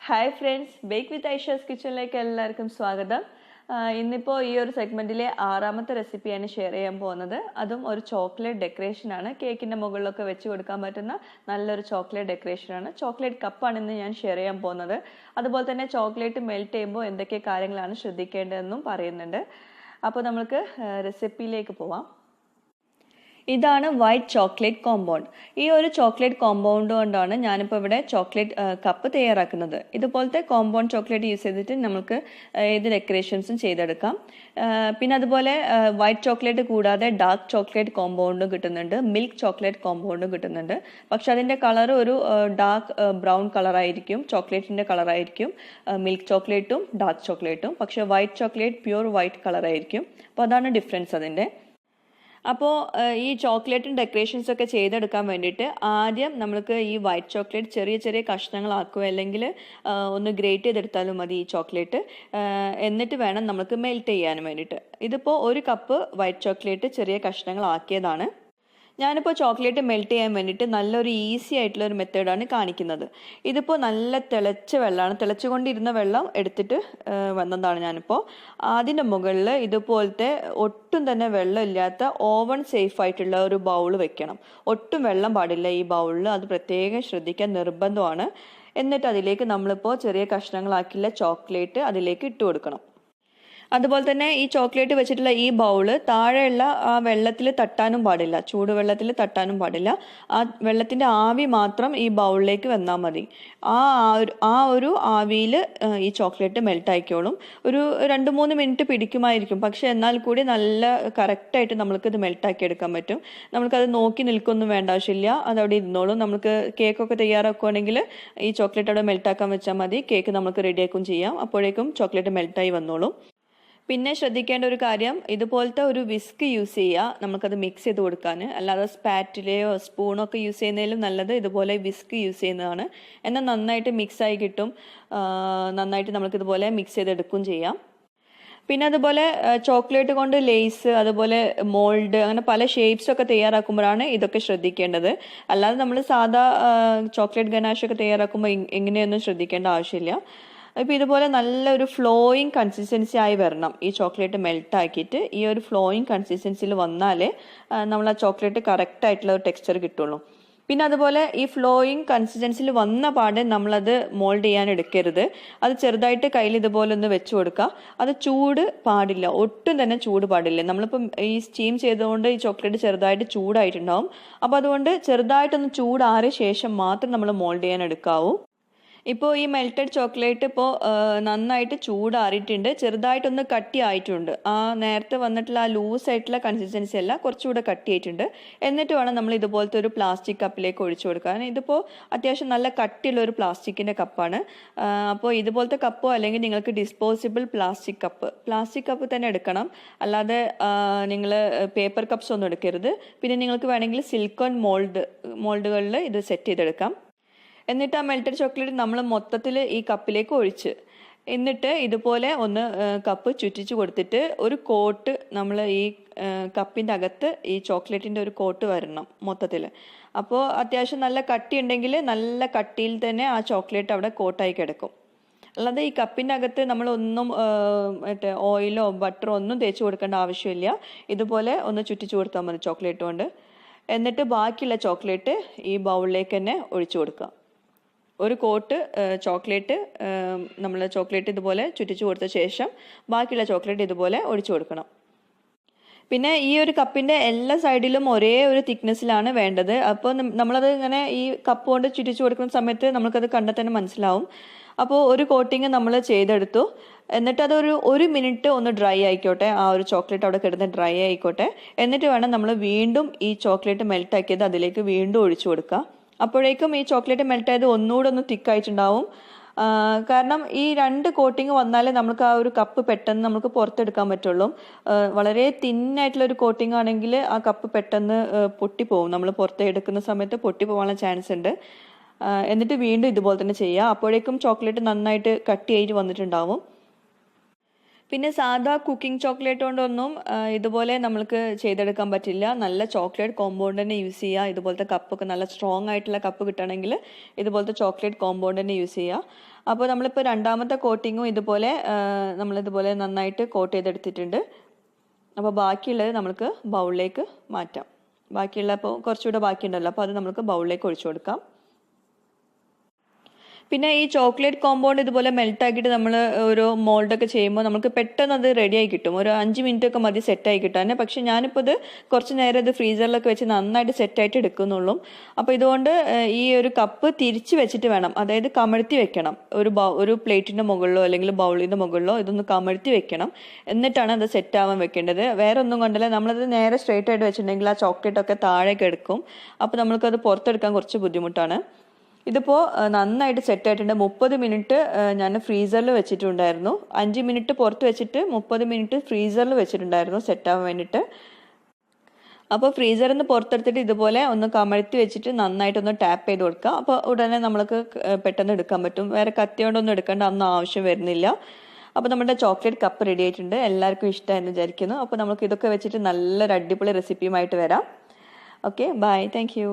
Hi friends, bake വിത്ത് ഐഷാസ് കിച്ചണിലേക്ക് എല്ലാവർക്കും സ്വാഗതം. ഇന്നിപ്പോൾ ഈ ഒരു സെഗ്മെൻറ്റിലെ 6ാമത്തെ റെസിപ്പിയാണ് ഷെയർ ചെയ്യാൻ പോകുന്നത്. അതും ഒരു ചോക്ലേറ്റ് ഡെക്കറേഷനാണ്. കേക്കിൻ്റെ മുകളിലൊക്കെ വെച്ച് കൊടുക്കാൻ പറ്റുന്ന നല്ലൊരു ചോക്ലേറ്റ് ഡെക്കറേഷനാണ്. ചോക്ലേറ്റ് കപ്പാണ് ഇന്ന് ഞാൻ ഷെയർ ചെയ്യാൻ പോകുന്നത്. അതുപോലെ തന്നെ ചോക്ലേറ്റ് മെൽറ്റ് ചെയ്യുമ്പോൾ എന്തൊക്കെ കാര്യങ്ങളാണ് ശ്രദ്ധിക്കേണ്ടതെന്നും പറയുന്നുണ്ട്. അപ്പോൾ നമുക്ക് റെസിപ്പിയിലേക്ക് പോവാം. ഇതാണ് വൈറ്റ് ചോക്ലേറ്റ് കോമ്പൗണ്ട്. ഈ ഒരു ചോക്ലേറ്റ് കോമ്പൗണ്ട് കൊണ്ടാണ് ഞാനിപ്പോൾ ഇവിടെ ചോക്ലേറ്റ് കപ്പ് തയ്യാറാക്കുന്നത്. ഇതുപോലത്തെ കോമ്പൗണ്ട് ചോക്ലേറ്റ് യൂസ് ചെയ്തിട്ട് നമുക്ക് ഏത് ഡെക്കറേഷൻസും ചെയ്തെടുക്കാം. പിന്നെ അതുപോലെ വൈറ്റ് ചോക്ലേറ്റ് കൂടാതെ ഡാർക്ക് ചോക്ലേറ്റ് കോമ്പൗണ്ടും കിട്ടുന്നുണ്ട്, മിൽക്ക് ചോക്ലേറ്റ് കോമ്പൗണ്ടും കിട്ടുന്നുണ്ട്. പക്ഷെ അതിൻ്റെ കളർ ഒരു ഡാർക്ക് ബ്രൗൺ കളറായിരിക്കും, ചോക്ലേറ്റിൻ്റെ കളറായിരിക്കും മിൽക്ക് ചോക്ലേറ്റും ഡാർക്ക് ചോക്ലേറ്റും. പക്ഷെ വൈറ്റ് ചോക്ലേറ്റ് പ്യൂർ വൈറ്റ് കളറായിരിക്കും. അപ്പോൾ അതാണ് ഡിഫറൻസ് അതിൻ്റെ. അപ്പോൾ ഈ ചോക്ലേറ്റും ഡെക്കറേഷൻസ് ഒക്കെ ചെയ്തെടുക്കാൻ വേണ്ടിയിട്ട് ആദ്യം നമുക്ക് ഈ വൈറ്റ് ചോക്ലേറ്റ് ചെറിയ ചെറിയ കഷ്ണങ്ങളാക്കുക, അല്ലെങ്കിൽ ഒന്ന് ഗ്രേറ്റ് ചെയ്തെടുത്താലും മതി ഈ ചോക്ലേറ്റ്. എന്നിട്ട് വേണം നമുക്ക് മെൽറ്റ് ചെയ്യാനും വേണ്ടിയിട്ട്. ഇതിപ്പോൾ 1 കപ്പ് വൈറ്റ് ചോക്ലേറ്റ് ചെറിയ കഷ്ണങ്ങളാക്കിയതാണ്. ഞാനിപ്പോൾ ചോക്ലേറ്റ് മെൽറ്റ് ചെയ്യാൻ വേണ്ടിയിട്ട് നല്ലൊരു ഈസി ആയിട്ടുള്ള ഒരു മെത്തേഡാണ് കാണിക്കുന്നത്. ഇതിപ്പോൾ നല്ല തിളച്ച വെള്ളമാണ്, തിളച്ചുകൊണ്ടിരുന്ന വെള്ളം എടുത്തിട്ട് വന്നതാണ് ഞാനിപ്പോൾ. അതിൻ്റെ മുകളിൽ ഇതുപോലത്തെ ഒട്ടും തന്നെ വെള്ളമില്ലാത്ത ഓവൻ സേഫ് ആയിട്ടുള്ള ഒരു ബൗൾ വെക്കണം. ഒട്ടും വെള്ളം പാടില്ല ഈ ബൗളിൽ, അത് പ്രത്യേകം ശ്രദ്ധിക്കാൻ നിർബന്ധമാണ്. എന്നിട്ട് അതിലേക്ക് നമ്മളിപ്പോൾ ചെറിയ കഷ്ണങ്ങളാക്കിയുള്ള ചോക്ലേറ്റ് അതിലേക്ക് ഇട്ട് കൊടുക്കണം. അതുപോലെ തന്നെ ഈ ചോക്ലേറ്റ് വെച്ചിട്ടുള്ള ഈ ബൗള് താഴെയുള്ള ആ വെള്ളത്തിൽ തട്ടാനും പാടില്ല, ചൂടുവെള്ളത്തിൽ തട്ടാനും പാടില്ല. ആ വെള്ളത്തിൻ്റെ ആവി മാത്രം ഈ ബൗളിലേക്ക് വന്നാൽ മതി. ആ ഒരു ആവിയിൽ ഈ ചോക്ലേറ്റ് മെൽറ്റ് ആയിക്കോളും. ഒരു 2-3 മിനിറ്റ് പിടിക്കുമായിരിക്കും, പക്ഷെ എന്നാൽ കൂടി നല്ല കറക്റ്റായിട്ട് നമ്മൾക്കിത് മെൽറ്റാക്കി എടുക്കാൻ പറ്റും. നമ്മൾക്കത് നോക്കി നിൽക്കൊന്നും വേണ്ട ആവശ്യമില്ല, അതവിടെ ഇരുന്നോളും. നമുക്ക് കേക്കൊക്കെ തയ്യാറാക്കുകയാണെങ്കിൽ ഈ ചോക്ലേറ്റ് അവിടെ മെൽറ്റാക്കാൻ വെച്ചാൽ മതി, കേക്ക് നമുക്ക് റെഡിയാക്കും ചെയ്യാം. അപ്പോഴേക്കും ചോക്ലേറ്റ് മെൽറ്റായി വന്നോളും. പിന്നെ ശ്രദ്ധിക്കേണ്ട ഒരു കാര്യം, ഇതുപോലത്തെ ഒരു വിസ്ക് യൂസ് ചെയ്യുക നമുക്കത് മിക്സ് ചെയ്ത് കൊടുക്കാൻ. അല്ലാതെ സ്പാറ്റിലെയോ സ്പൂണോ ഒക്കെ യൂസ് ചെയ്യുന്നതിലും നല്ലത് ഇതുപോലെ വിസ്ക് യൂസ് ചെയ്യുന്നതാണ്. എന്നാൽ നന്നായിട്ട് മിക്സായി കിട്ടും, നന്നായിട്ട് നമുക്കിതുപോലെ മിക്സ് ചെയ്തെടുക്കുകയും ചെയ്യാം. പിന്നെ അതുപോലെ ചോക്ലേറ്റ് കൊണ്ട് ലേസ്, അതുപോലെ മോൾഡ്, അങ്ങനെ പല ഷേപ്സൊക്കെ തയ്യാറാക്കുമ്പോഴാണ് ഇതൊക്കെ ശ്രദ്ധിക്കേണ്ടത്. അല്ലാതെ നമ്മൾ സാധാ ചോക്ലേറ്റ് ഗനാഷൊക്കെ തയ്യാറാക്കുമ്പോൾ എങ്ങനെയൊന്നും ശ്രദ്ധിക്കേണ്ട ആവശ്യമില്ല. ഇപ്പോൾ ഇതുപോലെ നല്ലൊരു ഫ്ലോയിങ് കൺസിസ്റ്റൻസി ആയി വരണം. ഈ ചോക്ലേറ്റ് മെൽറ്റ് ആക്കിയിട്ട് ഈ ഒരു ഫ്ലോയിങ് കൺസിസ്റ്റൻസിയിൽ വന്നാലേ നമ്മൾ ആ ചോക്ലേറ്റ് കറക്റ്റ് ആയിട്ടുള്ള ഒരു ടെക്സ്ചർ കിട്ടുള്ളൂ. പിന്നെ അതുപോലെ ഈ ഫ്ലോയിങ് കൺസിസ്റ്റൻസിയിൽ വന്ന പാടെ നമ്മളത് മോൾഡ് ചെയ്യാൻ എടുക്കരുത്. അത് ചെറുതായിട്ട് കയ്യിൽ ഇതുപോലെ ഒന്ന് വെച്ച് കൊടുക്കുക. അത് ചൂട് പാടില്ല, ഒട്ടും തന്നെ ചൂട് പാടില്ല. നമ്മളിപ്പം ഈ സ്റ്റീം ചെയ്തുകൊണ്ട് ഈ ചോക്ലേറ്റ് ചെറുതായിട്ട് ചൂടായിട്ടുണ്ടാവും. അപ്പോൾ അതുകൊണ്ട് ചെറുതായിട്ടൊന്ന് ചൂടാറിയ ശേഷം മാത്രം നമ്മൾ മോൾഡ് ചെയ്യാൻ എടുക്കാവൂ. ഇപ്പോൾ ഈ മെൽറ്റഡ് ചോക്ലേറ്റ് ഇപ്പോൾ നന്നായിട്ട് ചൂടാറിയിട്ടുണ്ട്, ചെറുതായിട്ടൊന്ന് കട്ടി ആയിട്ടുണ്ട്. ആ നേരത്തെ വന്നിട്ടുള്ള ആ ലൂസായിട്ടുള്ള കൺസിസ്റ്റൻസി അല്ല, കുറച്ചുകൂടെ കട്ടി ആയിട്ടുണ്ട്. എന്നിട്ട് വേണം നമ്മൾ ഇതുപോലത്തെ ഒരു പ്ലാസ്റ്റിക് കപ്പിലേക്ക് ഒഴിച്ചു കൊടുക്കാൻ. ഇതിപ്പോൾ അത്യാവശ്യം നല്ല കട്ടിയുള്ള ഒരു പ്ലാസ്റ്റിക്കിൻ്റെ കപ്പാണ്. അപ്പോൾ ഇതുപോലത്തെ കപ്പോ അല്ലെങ്കിൽ നിങ്ങൾക്ക് ഡിസ്പോസിബിൾ പ്ലാസ്റ്റിക് കപ്പ് തന്നെ എടുക്കണം. അല്ലാതെ നിങ്ങൾ പേപ്പർ കപ്സ് ഒന്നും എടുക്കരുത്. പിന്നെ നിങ്ങൾക്ക് വേണമെങ്കിൽ സിലിക്കോൺ മോൾഡുകളിൽ ഇത് സെറ്റ് ചെയ്തെടുക്കാം. എന്നിട്ട് ആ മെൽറ്റഡ് ചോക്ലേറ്റ് നമ്മൾ മൊത്തത്തിൽ ഈ കപ്പിലേക്ക് ഒഴിച്ച്, എന്നിട്ട് ഇതുപോലെ ഒന്ന് കപ്പ് ചുറ്റിച്ച് കൊടുത്തിട്ട് ഒരു കോട്ട് നമ്മൾ ഈ കപ്പിൻ്റെ അകത്ത് ഈ ചോക്ലേറ്റിൻ്റെ ഒരു കോട്ട് വരണം മൊത്തത്തിൽ. അപ്പോൾ അത്യാവശ്യം നല്ല കട്ടി ഉണ്ടെങ്കിൽ നല്ല കട്ടിയിൽ തന്നെ ആ ചോക്ലേറ്റ് അവിടെ കോട്ടായി കിടക്കും. അല്ലാതെ ഈ കപ്പിൻ്റെ അകത്ത് നമ്മളൊന്നും ഓയിലോ ബട്ടറോ ഒന്നും തേച്ച് കൊടുക്കേണ്ട ആവശ്യമില്ല. ഇതുപോലെ ഒന്ന് ചുറ്റിച്ച് കൊടുത്താൽ മതി ചോക്ലേറ്റ് കൊണ്ട്. എന്നിട്ട് ബാക്കിയുള്ള ചോക്ലേറ്റ് ഈ ബൗളിലേക്ക് തന്നെ ഒഴിച്ചു കൊടുക്കുക. ഒരു കോട്ട് ചോക്ലേറ്റ് നമ്മൾ ചോക്ലേറ്റ് ഇതുപോലെ ചുറ്റിച്ചു കൊടുത്ത ശേഷം ബാക്കിയുള്ള ചോക്ലേറ്റ് ഇതുപോലെ ഒഴിച്ചു കൊടുക്കണം. പിന്നെ ഈ ഒരു കപ്പിൻ്റെ എല്ലാ സൈഡിലും ഒരേ ഒരു തിക്നെസ്സിലാണ് വേണ്ടത്. അപ്പോൾ നമ്മളത് ഇങ്ങനെ ഈ കപ്പ് കൊണ്ട് ചുറ്റിച്ചു കൊടുക്കുന്ന സമയത്ത് നമുക്കത് കണ്ടാൽ തന്നെ മനസ്സിലാവും. അപ്പോൾ ഒരു കോട്ടിങ് നമ്മൾ ചെയ്തെടുത്തു. എന്നിട്ട് അതൊരു 1 മിനിറ്റ് ഒന്ന് ഡ്രൈ ആയിക്കോട്ടെ, ആ ഒരു ചോക്ലേറ്റ് അവിടെ കിടന്ന് ഡ്രൈ ആയിക്കോട്ടെ. എന്നിട്ട് വേണം നമ്മൾ വീണ്ടും ഈ ചോക്ലേറ്റ് മെൽറ്റ് ആക്കിയത് അതിലേക്ക് വീണ്ടും ഒഴിച്ചു കൊടുക്കുക. അപ്പോഴേക്കും ഈ ചോക്ലേറ്റ് മെൽറ്റായത് ഒന്നുകൂടെ ഒന്ന് തിക്കായിട്ടുണ്ടാവും. കാരണം ഈ 2 കോട്ടിങ് വന്നാലേ നമുക്ക് ആ ഒരു കപ്പ് പെട്ടെന്ന് നമുക്ക് പുറത്തെടുക്കാൻ പറ്റുള്ളൂ. വളരെ തിന്നായിട്ടുള്ള ഒരു കോട്ടിങ് ആണെങ്കിൽ ആ കപ്പ് പെട്ടെന്ന് പൊട്ടിപ്പോവും. നമ്മൾ പുറത്തെടുക്കുന്ന സമയത്ത് പൊട്ടിപ്പോവാനുള്ള ചാൻസ് ഉണ്ട്. എന്നിട്ട് വീണ്ടും ഇതുപോലെ തന്നെ ചെയ്യുക. അപ്പോഴേക്കും ചോക്ലേറ്റ് നന്നായിട്ട് കട്ടിയായിട്ട് വന്നിട്ടുണ്ടാവും. പിന്നെ സാധാ കുക്കിംഗ് ചോക്ലേറ്റ് കൊണ്ടൊന്നും ഇതുപോലെ നമ്മൾക്ക് ചെയ്തെടുക്കാൻ പറ്റില്ല. നല്ല ചോക്ലേറ്റ് കോമ്പൗണ്ട് തന്നെ യൂസ് ചെയ്യുക. ഇതുപോലത്തെ കപ്പൊക്കെ നല്ല സ്ട്രോങ് ആയിട്ടുള്ള കപ്പ് കിട്ടണമെങ്കിൽ ഇതുപോലത്തെ ചോക്ലേറ്റ് കോമ്പൗണ്ട് തന്നെ യൂസ് ചെയ്യുക. അപ്പോൾ നമ്മളിപ്പോൾ രണ്ടാമത്തെ കോട്ടിങ്ങും ഇതുപോലെ നമ്മളിതുപോലെ നന്നായിട്ട് കോട്ട് ചെയ്തെടുത്തിട്ടുണ്ട്. അപ്പോൾ ബാക്കിയുള്ളത് നമുക്ക് ബൗളിലേക്ക് മാറ്റാം. ബാക്കിയുള്ള അപ്പോൾ കുറച്ചുകൂടെ ബാക്കിയുണ്ടല്ലോ, അപ്പോൾ അത് നമുക്ക് ബൗളിലേക്ക് ഒഴിച്ചു കൊടുക്കാം. പിന്നെ ഈ ചോക്ലേറ്റ് കോമ്പൗണ്ട് ഇതുപോലെ മെൽട്ടാക്കിയിട്ട് നമ്മൾ ഒരു മോൾഡൊക്കെ ചെയ്യുമ്പോൾ നമുക്ക് പെട്ടെന്ന് അത് റെഡിയായി കിട്ടും. ഒരു 5 മിനിറ്റ് ഒക്കെ മതി സെറ്റായി കിട്ടാൻ. പക്ഷെ ഞാനിപ്പോൾ ഇത് കുറച്ച് നേരം ഇത് ഫ്രീസറിലൊക്കെ വെച്ച് നന്നായിട്ട് സെറ്റായിട്ട് എടുക്കുന്നുള്ളൂ. അപ്പോൾ ഇതുകൊണ്ട് ഈ ഒരു കപ്പ് തിരിച്ച് വെച്ചിട്ട് വേണം, അതായത് കമഴ്ത്തി വെക്കണം. ഒരു പ്ലേറ്റിൻ്റെ മുകളിലോ അല്ലെങ്കിൽ ബൗളിൻ്റെ മുകളിലോ ഇതൊന്ന് കമഴ്ത്തി വെക്കണം. എന്നിട്ടാണ് അത് സെറ്റ് ആവാൻ വെക്കേണ്ടത്. വേറെ ഒന്നും കൊണ്ടല്ല, നമ്മളത് നേരെ സ്ട്രെയിറ്റ് ആയിട്ട് വെച്ചിട്ടുണ്ടെങ്കിൽ ആ ചോക്ലേറ്റ് ഒക്കെ താഴേക്ക് എടുക്കും. അപ്പോൾ നമ്മൾക്കത് പുറത്തെടുക്കാൻ കുറച്ച് ബുദ്ധിമുട്ടാണ്. ഇതിപ്പോൾ നന്നായിട്ട് സെറ്റായിട്ടുണ്ട്. 30 മിനിറ്റ് ഞാൻ ഫ്രീസറിൽ വെച്ചിട്ടുണ്ടായിരുന്നു. 5 മിനിറ്റ് പുറത്ത് വെച്ചിട്ട് 30 മിനിറ്റ് ഫ്രീസറിൽ വെച്ചിട്ടുണ്ടായിരുന്നു സെറ്റാവാൻ വേണ്ടിയിട്ട്. അപ്പോൾ ഫ്രീസറിൽ നിന്ന് പുറത്തെടുത്തിട്ട് ഇതുപോലെ ഒന്ന് കമഴ്ത്തി വെച്ചിട്ട് നന്നായിട്ടൊന്ന് ടാപ്പ് ചെയ്ത് കൊടുക്കുക. അപ്പോൾ ഉടനെ നമ്മൾക്ക് പെട്ടെന്ന് എടുക്കാൻ പറ്റും. വേറെ കത്തി കൊണ്ടൊന്നും എടുക്കേണ്ട ഒന്നും ആവശ്യം വരുന്നില്ല. അപ്പോൾ നമ്മുടെ ചോക്ലേറ്റ് കപ്പ് റെഡി ആയിട്ടുണ്ട്. എല്ലാവർക്കും ഇഷ്ടമായെന്ന് വിചാരിക്കുന്നു. അപ്പോൾ നമുക്ക് ഇതൊക്കെ വെച്ചിട്ട് നല്ലൊരു അടിപൊളി റെസിപ്പിയുമായിട്ട് വരാം. Okay, bye, thank U.